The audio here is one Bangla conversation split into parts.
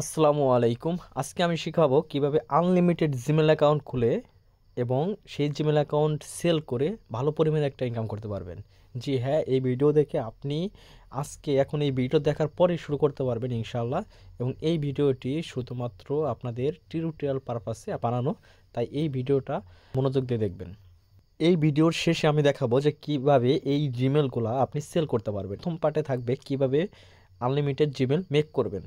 আসসালামু আলাইকুম। আজকে আমি শিখাবো কিভাবে আনলিমিটেড জিমেল অ্যাকাউন্ট খুলে এবং সেই জিমেল অ্যাকাউন্ট সেল করে ভালো পরিমাণে একটা ইনকাম করতে পারবেন। জি হ্যাঁ, এই ভিডিও দেখে আপনি এখন এই ভিডিও দেখার পরেই শুরু করতে পারবেন ইনশাআল্লাহ। এবং এই ভিডিওটি শুধুমাত্র আপনাদের টিউটোরিয়াল পারপাসে বানানো, তাই এই ভিডিওটা মনোযোগ দিয়ে দেখবেন। এই ভিডিওর শেষে আমি দেখাবো যে কিভাবে এই জিমেলগুলো আপনি সেল করতে পারবেন। প্রথম পার্টে থাকবে কিভাবে আনলিমিটেড জিমেল মেক করবেন।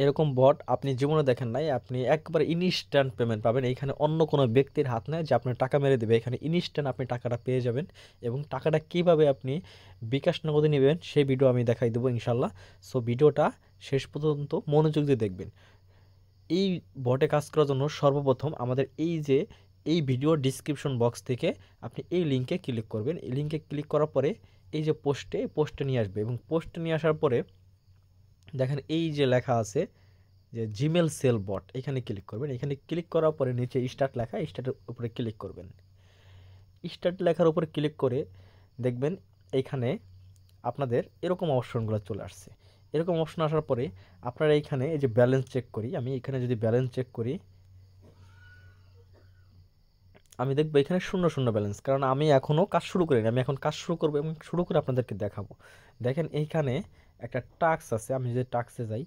এরকম বট আপনি জীবনে দেখেন নাই। আপনি একবারে ইনস্ট্যান্ট পেমেন্ট পাবেন। এইখানে অন্য কোনো ব্যক্তির হাত নেই যে আপনার টাকা মেরে দেবে। এখানে ইনস্ট্যান্ট আপনি টাকাটা পেয়ে যাবেন এবং টাকাটা কিভাবে আপনি বিকাশ নগদে নেবেন সেই ভিডিও আমি দেখাই দেবো ইনশাল্লাহ। সো ভিডিওটা শেষ পর্যন্ত মনোযোগ দিয়ে দেখবেন। এই বটে কাজ করার জন্য সর্বপ্রথম আমাদের এই ভিডিও ডিসক্রিপশন বক্স থেকে আপনি এই লিঙ্কে ক্লিক করবেন। এই লিঙ্কে ক্লিক করার পরে এই যে পোস্টে নিয়ে আসবে এবং পোস্টে নিয়ে আসার পরে দেখেন এই যে লেখা আছে যে জিমেল সেল বট, এখানে ক্লিক করবেন। এখানে ক্লিক করার পরে নিচে স্টার্ট লেখা, স্টার্টের উপরে ক্লিক করবেন। স্টার্ট লেখার উপরে ক্লিক করে দেখবেন এইখানে আপনাদের এরকম অপশনগুলো চলে আসছে। এরকম অপশন আসার পরে আপনারা এইখানে এই যে ব্যালেন্স চেক করি, আমি এখানে যদি ব্যালেন্স চেক করি আমি দেখবো এখানে শূন্য শূন্য ব্যালেন্স, কারণ আমি এখনও কাজ শুরু করিনি। আমি এখন কাজ শুরু করবো এবং শুরু করে আপনাদেরকে দেখাবো। দেখেন এইখানে একটা টাস্ক আছে, আমি যদি টাস্কে যাই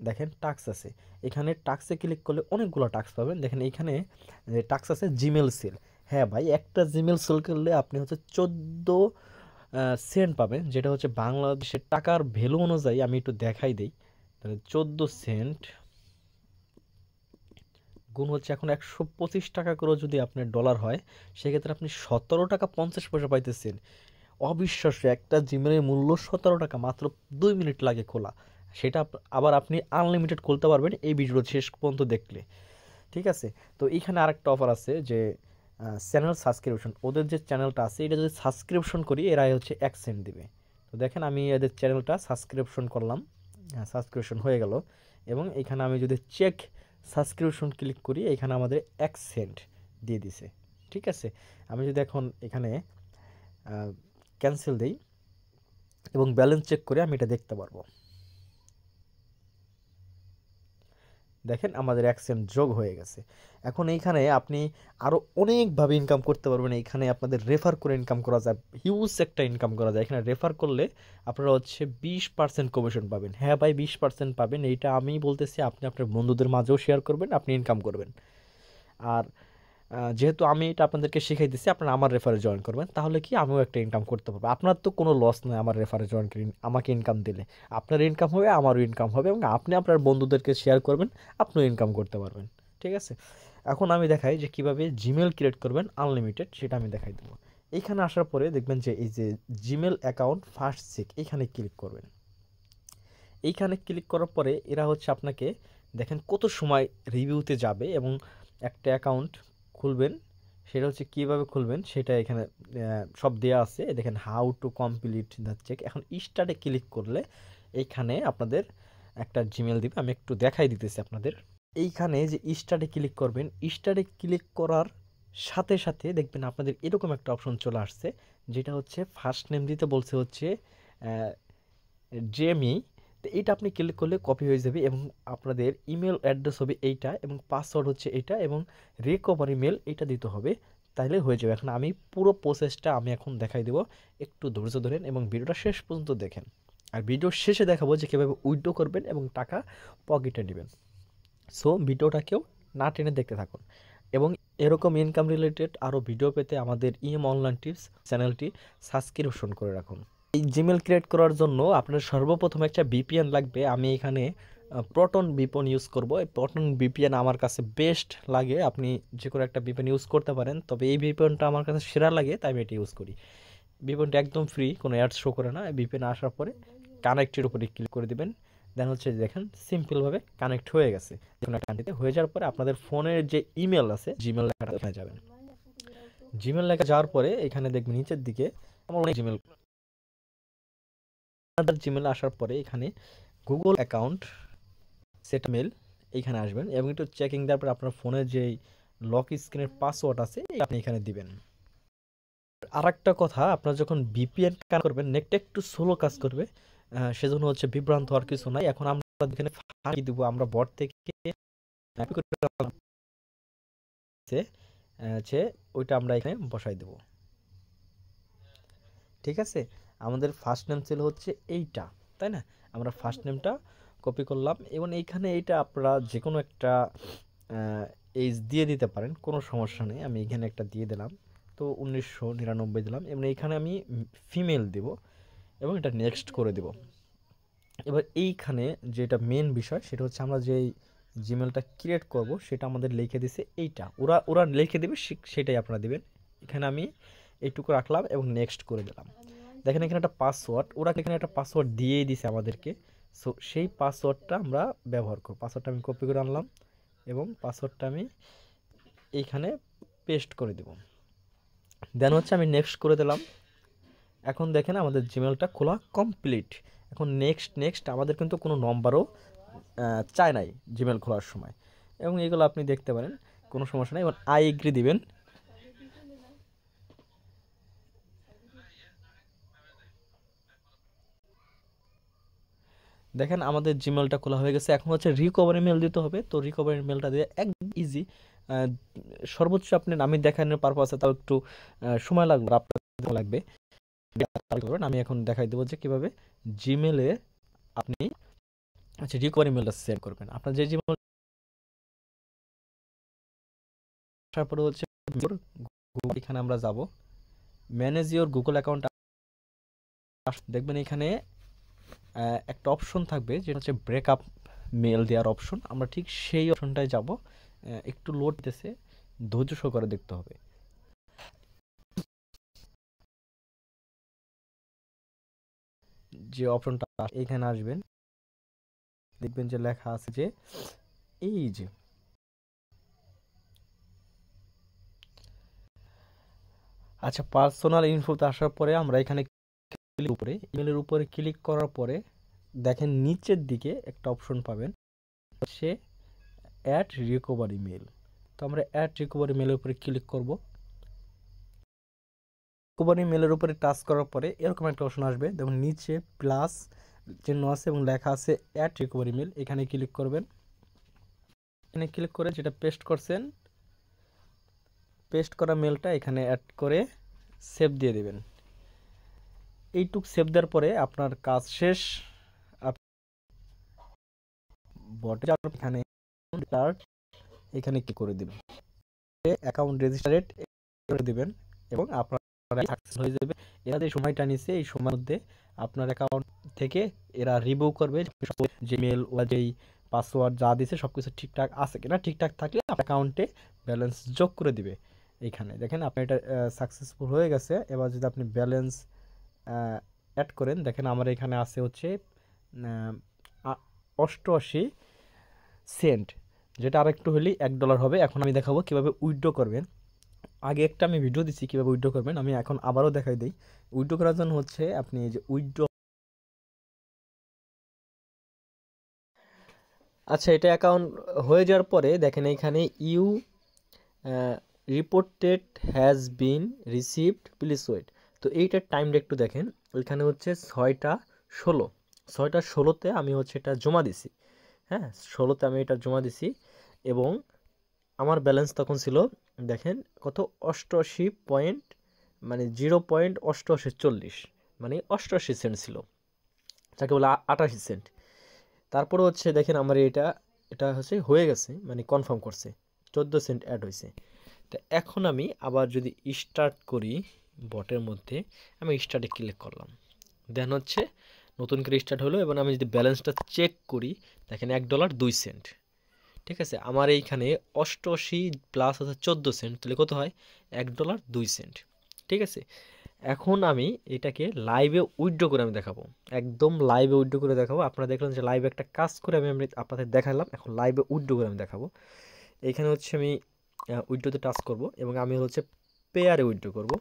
দেখেন টাস্ক আছে। এখানে টাস্কে ক্লিক করলে অনেকগুলো টাস্ক পাবেন। দেখেন এইখানে যে টাস্ক আছে জিমেল সেল। হ্যাঁ ভাই, একটা জিমেল সেল করলে আপনি হচ্ছে 14 সেন্ট পাবেন, যেটা হচ্ছে বাংলাদেশের টাকার ভ্যালু অনুযায়ী আমি একটু দেখাই দিই। তাহলে 14 সেন্ট গুণ হচ্ছে এখন 125 টাকা করে যদি আপনার ডলার হয়, সেক্ষেত্রে আপনি 17 টাকা 50 পয়সা পাইতেছেন। অবিশ্বাস্য, একটা জিমেলের মূল্য 17 টাকা, মাত্র 2 মিনিট লাগে খোলা। সেটা আবার আপনি আনলিমিটেড খুলতে পারবেন এই ভিডিওর শেষ পর্যন্ত দেখলে। ঠিক আছে, তো এইখানে আরেকটা অফার আছে যে চ্যানেল সাবস্ক্রিপশন। ওদের যে চ্যানেলটা আছে এটা যদি সাবস্ক্রিপশন করি এরাই হচ্ছে 1 সেন্ট দিবে। তো দেখেন আমি এদের চ্যানেলটা সাবস্ক্রিপশন করলাম, সাবস্ক্রিপশন হয়ে গেল। এবং এখানে আমি যদি চেক সাবস্ক্রিপশন ক্লিক করি এখানে আমাদের 1 সেন্ট দিয়ে দিছে। ঠিক আছে, আমি যদি এখন এখানে ক্যান্সেল দেই এবং ব্যালেন্স চেক করে আমি এটা দেখতে পারবো। দেখেন আমাদের 1 সেন্ট যোগ হয়ে গেছে। এখন এইখানে আপনি আরও অনেকভাবে ইনকাম করতে পারবেন। এইখানে আপনাদের রেফার করে ইনকাম করা যায়, হিউজ একটা ইনকাম করা যায়। এখানে রেফার করলে আপনারা হচ্ছে 20% কমিশন পাবেন। হ্যাঁ ভাই, 20% পাবেন। এইটা আমি বলতেছি, আপনি আপনার বন্ধুদের মাঝেও শেয়ার করবেন, আপনি ইনকাম করবেন। আর যেহেতু আমি এটা আপনাদেরকে শিখাই দিচ্ছি, আপনারা আমার রেফারে জয়েন করবেন, তাহলে কি আমিও একটা ইনকাম করতে পারবো। আপনার তো কোনো লস নেই আমার রেফারে জয়েন করে আমাকে ইনকাম দিলে। আপনার ইনকাম হবে, আমারও ইনকাম হবে এবং আপনি আপনার বন্ধুদেরকে শেয়ার করবেন, আপনিও ইনকাম করতে পারবেন। ঠিক আছে, এখন আমি দেখাই যে কিভাবে জিমেল ক্রিয়েট করবেন আনলিমিটেড, সেটা আমি দেখাই দেবো। এইখানে আসার পরে দেখবেন যে এই যে জিমেল অ্যাকাউন্ট ফার্স্ট চেক, এইখানে ক্লিক করবেন। এইখানে ক্লিক করার পরে এরা হচ্ছে আপনাকে দেখেন কত সময় রিভিউতে যাবে এবং একটা অ্যাকাউন্ট খুলবেন, সেটা হচ্ছে কীভাবে খুলবেন সেটা এখানে সব দেওয়া আছে। দেখেন how to complete the check. এখন স্টার্টে ক্লিক করলে এইখানে আপনাদের একটা জিমেল দিবে, আমি একটু দেখাই দিতেছি আপনাদের। এইখানে যে স্টার্টে ক্লিক করবেন, স্টার্টে ক্লিক করার সাথে সাথে দেখবেন আপনাদের এরকম একটা অপশন চলে আসছে, যেটা হচ্ছে ফার্স্ট নেম দিতে বলছে হচ্ছে জেমি। তো এইটা আপনি ক্লিক করলে কপি হয়ে যাবে এবং আপনাদের ইমেল অ্যাড্রেস হবে এইটা এবং পাসওয়ার্ড হচ্ছে এইটা এবং রিকভারি মেল এইটা দিতে হবে, তাহলে হয়ে যাবে। এখন আমি পুরো প্রসেসটা আমি এখন দেখাই দেবো, একটু ধৈর্য ধরেন এবং ভিডিওটা শেষ পর্যন্ত দেখেন। আর ভিডিওর শেষে দেখাবো যে কীভাবে উইথড্র করবেন এবং টাকা পকেটে নেবেন। সো ভিডিওটাকেও না টেনে দেখতে থাকুন এবং এরকম ইনকাম রিলেটেড আরও ভিডিও পেতে আমাদের অনলাইন টিপস চ্যানেলটি সাবস্ক্রিপশন করে রাখুন। এই জিমেল ক্রিয়েট করার জন্য আপনার সর্বপ্রথম একটা ভিপিএন লাগবে। আমি এখানে প্রটন ভিপিএন ইউজ করব। এই প্রটন ভিপিএন আমার কাছে বেস্ট লাগে, আপনি যে কোনো একটা ভিপিএন ইউজ করতে পারেন, তবে এই ভিপিএনটা আমার কাছে সেরা লাগে তাই আমি এটা ইউজ করি। ভিপিএনটা একদম ফ্রি, কোনো অ্যাডস শো করে না। ভিপিএন আসার পরে কানেক্টের উপরে ক্লিক করে দিবেন। দেন হচ্ছে দেখেন সিম্পলভাবে কানেক্ট হয়ে গেছে। দেখুন কানেক্ট হয়ে যাওয়ার পরে আপনাদের ফোনের যে ইমেল আছে জিমেল লেখাটা ওখানে যাবেন। জিমেল লেখা যাওয়ার পরে এখানে দেখবেন নিচের দিকে আমার অনেক জিমেল, জিমেল আসার পরে এখানে গুগল অ্যাকাউন্ট সেট মেল এইখানে আসবেন এবং একটু চেকিং দেওয়ার পরে আপনার ফোনের যে লক স্ক্রিনের পাসওয়ার্ড আছে আপনি এখানে দিবেন। আর একটা কথা, আপনার যখন ভিপিএন কানেক্ট করবেন নেটটা একটু স্লো কাজ করবে, সেজন্য হচ্ছে বিভ্রান্ত হওয়ার কিছু নাই। এখন আমরা এখানে ফাঁকি দিব আমরা বট থেকে হচ্ছে ওইটা আমরা এখানে বসাই দেব। ঠিক আছে, আমাদের ফার্স্ট নেম ছিল হচ্ছে এইটা, তাই না? আমরা ফার্স্ট নেমটা কপি করলাম এবং এইখানে এইটা আপনারা যে কোনো একটা এইজ দিয়ে দিতে পারেন, কোনো সমস্যা নেই। আমি এখানে একটা দিয়ে দিলাম, তো 1999 দিলাম এবং এইখানে আমি ফিমেল দেব এবং এটা নেক্সট করে দেব। এবার এইখানে যেটা মেন বিষয় সেটা হচ্ছে আমরা যেই জিমেলটা ক্রিয়েট করব সেটা আমাদের লিখে দিছে এইটা, ওরা ওরা লিখে দেবে সেটাই আপনারা দিবেন। এখানে আমি এইটুকু রাখলাম এবং নেক্সট করে দিলাম। দেখেন এখানে একটা পাসওয়ার্ড, ওরা এখানে একটা পাসওয়ার্ড দিয়েই দিছে আমাদেরকে। সো সেই পাসওয়ার্ডটা আমরা ব্যবহার করব। পাসওয়ার্ডটা আমি কপি করে আনলাম এবং পাসওয়ার্ডটা আমি এইখানে পেস্ট করে দেব। দেন হচ্ছে আমি নেক্সট করে দিলাম। এখন দেখেন আমাদের জিমেলটা খোলা কমপ্লিট। এখন নেক্সট আমাদের কিন্তু কোনো নম্বরও চায় নাই জিমেল খোলার সময়, এবং এগুলো আপনি দেখতে পারেন, কোনো সমস্যা নেই। এবার আই এগ্রি দিবেন। দেখেন আমাদের জিমেলটা খোলা হয়ে গেছে। এখন হচ্ছে রিকভারি মেল দিতে হবে। তো রিকভারি মেলটা দিয়ে একদম ইজি, সর্বোচ্চ আপনি আমি দেখানোর পারপাসে তাও একটু সময় লাগবে, আপনার লাগবে। আমি এখন দেখাই দেবো যে কিভাবে জিমেলে আপনি আচ্ছা রিকভারি মেলটা সেভ করবেন। আপনার যে জিমেল তারপরে হচ্ছে এখানে আমরা যাব ম্যানেজ ইওর গুগল অ্যাকাউন্ট। দেখবেন এখানে একটা অপশন থাকবে যেটা হচ্ছে ব্রেকআপ মেল দেওয়ার অপশন। আমরা ঠিক সেই অপশনটায় যাব। একটু লোড দিতেছে, ধৈর্য সহকারে দেখতে হবে। যে অপশনটা এখানে আসবেন, দেখবেন যে লেখা আছে যে এই যে আচ্ছা পার্সোনাল ইনফোতে আসার পরে আমরা এখানে উপরে ইমেলের উপরে ক্লিক করার পরে দেখেন নিচের দিকে একটা অপশন পাবেন সে অ্যাড রিকভারি মেল। তো আমরা অ্যাড রিকভারি মেলের উপরে ক্লিক করব। রিকভারি মেলের উপরে টাচ করার পরে এরকম একটা অপশন আসবে, দেখুন নিচে প্লাস চিহ্ন আছে এবং লেখা আছে অ্যাড রিকভারি মেল। এখানে ক্লিক করবেন। এখানে ক্লিক করে যেটা পেস্ট করছেন, পেস্ট করা মেলটা এখানে অ্যাড করে সেভ দিয়ে দেবেন। এইটুক সেভ দেওয়ার পরে আপনার কাজ শেষ। বটে এখানে এখানে কি করে দিবেন, অ্যাকাউন্ট রেজিস্টারেড করে দিবেন এবং আপনার হয়ে যাবে। এরা যে সময়টা নিছে এই সময়ের মধ্যে আপনার অ্যাকাউন্ট থেকে এরা রিভিউ করবে জিমেল ও যেই পাসওয়ার্ড যা দিছে সবকিছু ঠিকঠাক আছে কিনা। ঠিকঠাক থাকলে আপনার অ্যাকাউন্টে ব্যালেন্স যোগ করে দিবে। এইখানে দেখেন আপনার এটা সাকসেসফুল হয়ে গেছে। এবার যদি আপনি ব্যালেন্স অ্যাড করেন, দেখেন আমার এখানে আছে হচ্ছে 88 সেন্ট, যেটা আরেকটু হলেই $1 হবে। এখন আমি দেখাবো কিভাবে উইথড্র করবেন। আগে একটা আমি ভিডিও দিচ্ছি কীভাবে উইথড্র করবেন, আমি এখন আবারও দেখাই দিই। উইথড্র করার জন্য হচ্ছে আপনি এই যে উইথড্র, আচ্ছা এটা অ্যাকাউন্ট হয়ে যাওয়ার পরে দেখেন এখানে you reported has been received please wait. তো এইটার টাইমটা একটু দেখেন, ওইখানে হচ্ছে 6টা 16, 6টা 16তে আমি হচ্ছে এটা জমা দিছি। হ্যাঁ 16তে আমি এটা জমা দিছি এবং আমার ব্যালেন্স তখন ছিল দেখেন কত 88 পয়েন্ট, মানে 0.8840, মানে 88 সেন্ট ছিল, যাকে বলে 88 সেন্ট। তারপরে হচ্ছে দেখেন আমার এটা এটা হচ্ছে হয়ে গেছে, মানে কনফার্ম করছে 14 সেন্ট অ্যাড হয়েছে। তো এখন আমি আবার যদি স্টার্ট করি বটের মধ্যে, আমি স্টার্টে ক্লিক করলাম, দেন হচ্ছে নতুন করে স্টার্ট হলো এবং আমি যদি ব্যালেন্সটা চেক করি দেখেন $1.02। ঠিক আছে, আমার এইখানে 88 প্লাস হচ্ছে 14 সেন্ট, তাহলে কত হয় $1.02। ঠিক আছে, এখন আমি এটাকে লাইভে উইথড্র করে আমি দেখাবো, একদম লাইভে উইথড্র করে দেখাবো। আপনারা দেখলেন যে লাইভে একটা কাজ করে আমি আপনাদের দেখালাম, এখন লাইভে উইথড্র করে আমি দেখাবো। এখানে হচ্ছে আমি উইথড্রোতে টাচ করব এবং আমি হচ্ছে পেয়ারে উইথড্র করব।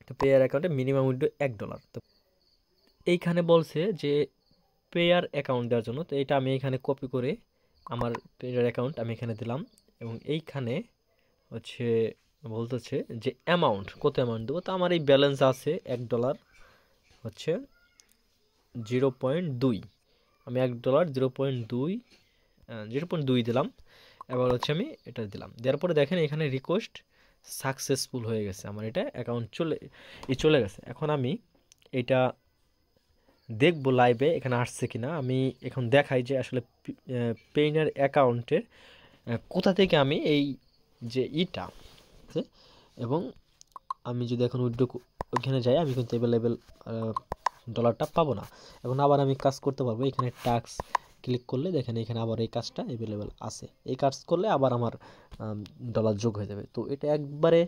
তো পেয়ার অ্যাকাউন্টে মিনিমাম উইথড্রো $1। তো এইখানে বলছে যে পেয়ার অ্যাকাউন্ট দেওয়ার জন্য, তো এটা আমি এখানে কপি করে আমার পেয়ার অ্যাকাউন্ট আমি এখানে দিলাম এবং এইখানে হচ্ছে বলতেছে যে অ্যামাউন্ট কত অ্যামাউন্ট দেবো। তো আমার এই ব্যালেন্স আছে $1 হচ্ছে 0.2, আমি $1 0.2 দিলাম। এবার হচ্ছে আমি এটা দিলাম, দেওয়ার পরে দেখেন এখানে রিকোয়েস্ট সাকসেসফুল হয়ে গেছে, আমার এটা অ্যাকাউন্ট চলে গেছে। এখন আমি এটা দেখবো লাইভে এখানে আসছে কিনা। আমি এখন দেখাই যে আসলে পেইনার অ্যাকাউন্টের কোথা থেকে আমি এই যে ইটা আছে, এবং আমি যদি এখন উইথড্র ওইখানে যাই আমি কিন্তু অ্যাভেলেবেল ডলারটা পাবো না। এখন আবার আমি কাজ করতে পারবো, এখানে টাস্ক ক্লিক করলে দেখেন এখানে আবার এই কাজটা অ্যাভেলেবেল আছে, এই কাজ করলে আবার আমার ডলার যোগ হয়ে যাবে। তো এটা একবারে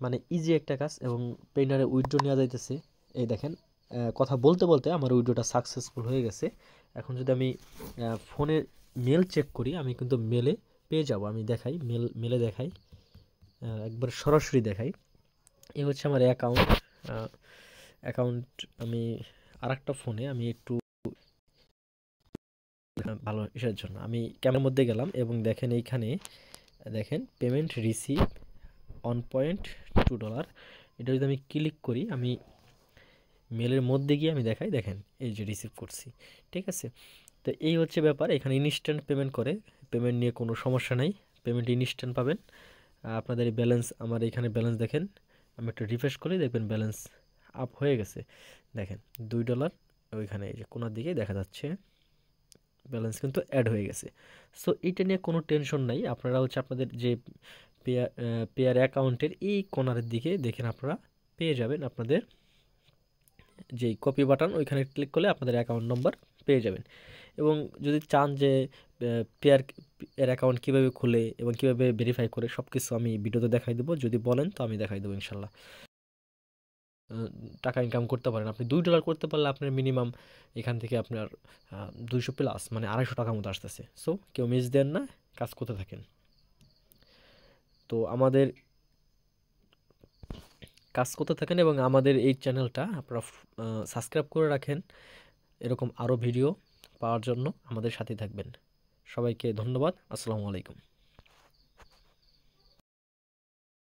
মানে ইজি একটা কাজ, এবং পেইনারে উইথড্র নেওয়া যাইতেছে। এই দেখেন কথা বলতে বলতে আমার উইথড্রটা সাকসেসফুল হয়ে গেছে। এখন যদি আমি ফোনের মেল চেক করি, আমি কিন্তু মেলে পেয়ে যাব। আমি দেখাই, মেলে দেখাই, একবার সরাসরি দেখাই। এই হচ্ছে আমার অ্যাকাউন্ট। আমি আরেকটা ফোনে আমি একটু ভালো ইসের জন্য আমি ক্যামেরার মধ্যে গেলাম, এবং দেখেন এইখানে দেখেন পেমেন্ট রিসিভ $1.2। এটা যদি আমি ক্লিক করি, আমি মেলের মধ্যে গিয়ে আমি দেখাই, দেখেন এই যে রিসিভ করছি। ঠিক আছে, তো এই হচ্ছে ব্যাপার। এখানে ইনস্ট্যান্ট পেমেন্ট করে, পেমেন্ট নিয়ে কোনো সমস্যা নাই, পেমেন্ট ইনস্ট্যান্ট পাবেন। আপনাদের ব্যালেন্স, আমার এখানে ব্যালেন্স দেখেন, আমি একটা রিফ্রেশ করি, দেখবেন ব্যালেন্স আপ হয়ে গেছে। দেখেন $2 ওইখানে এই যে কোনার দিকে দেখা যাচ্ছে, ব্যালেন্স কিন্তু অ্যাড হয়ে গেছে। সো এটা নিয়ে কোনো টেনশন নাই। আপনারা হচ্ছে আপনাদের যে পেয়ার অ্যাকাউন্টের এই কর্নারের দিকে দেখেন, আপনারা পেয়ে যাবেন আপনাদের যেই কপি বাটন, ওইখানে ক্লিক করলে আপনাদের অ্যাকাউন্ট নম্বর পেয়ে যাবেন। এবং যদি চান যে পেয়ার এর অ্যাকাউন্ট কীভাবে খুলে এবং কীভাবে ভেরিফাই করে, সব কিছু আমি ভিডিওতে দেখাই দেবো। যদি বলেন তো আমি দেখাই দেবো ইনশাল্লাহ। টাকা ইনকাম করতে পারেন আপনি। $2 করতে পারলে আপনার মিনিমাম এখান থেকে আপনার 200 প্লাস মানে $250 মতো আসতেছে। সো কেউ মিস দেন না, কাজ করতে থাকেন। তো আমাদের কাজ করতে থাকেন, এবং আমাদের এই চ্যানেলটা আপনারা সাবস্ক্রাইব করে রাখেন এরকম আরও ভিডিও পাওয়ার জন্য। আমাদের সাথে থাকবেন। সবাইকে ধন্যবাদ। আসসালামু আলাইকুম।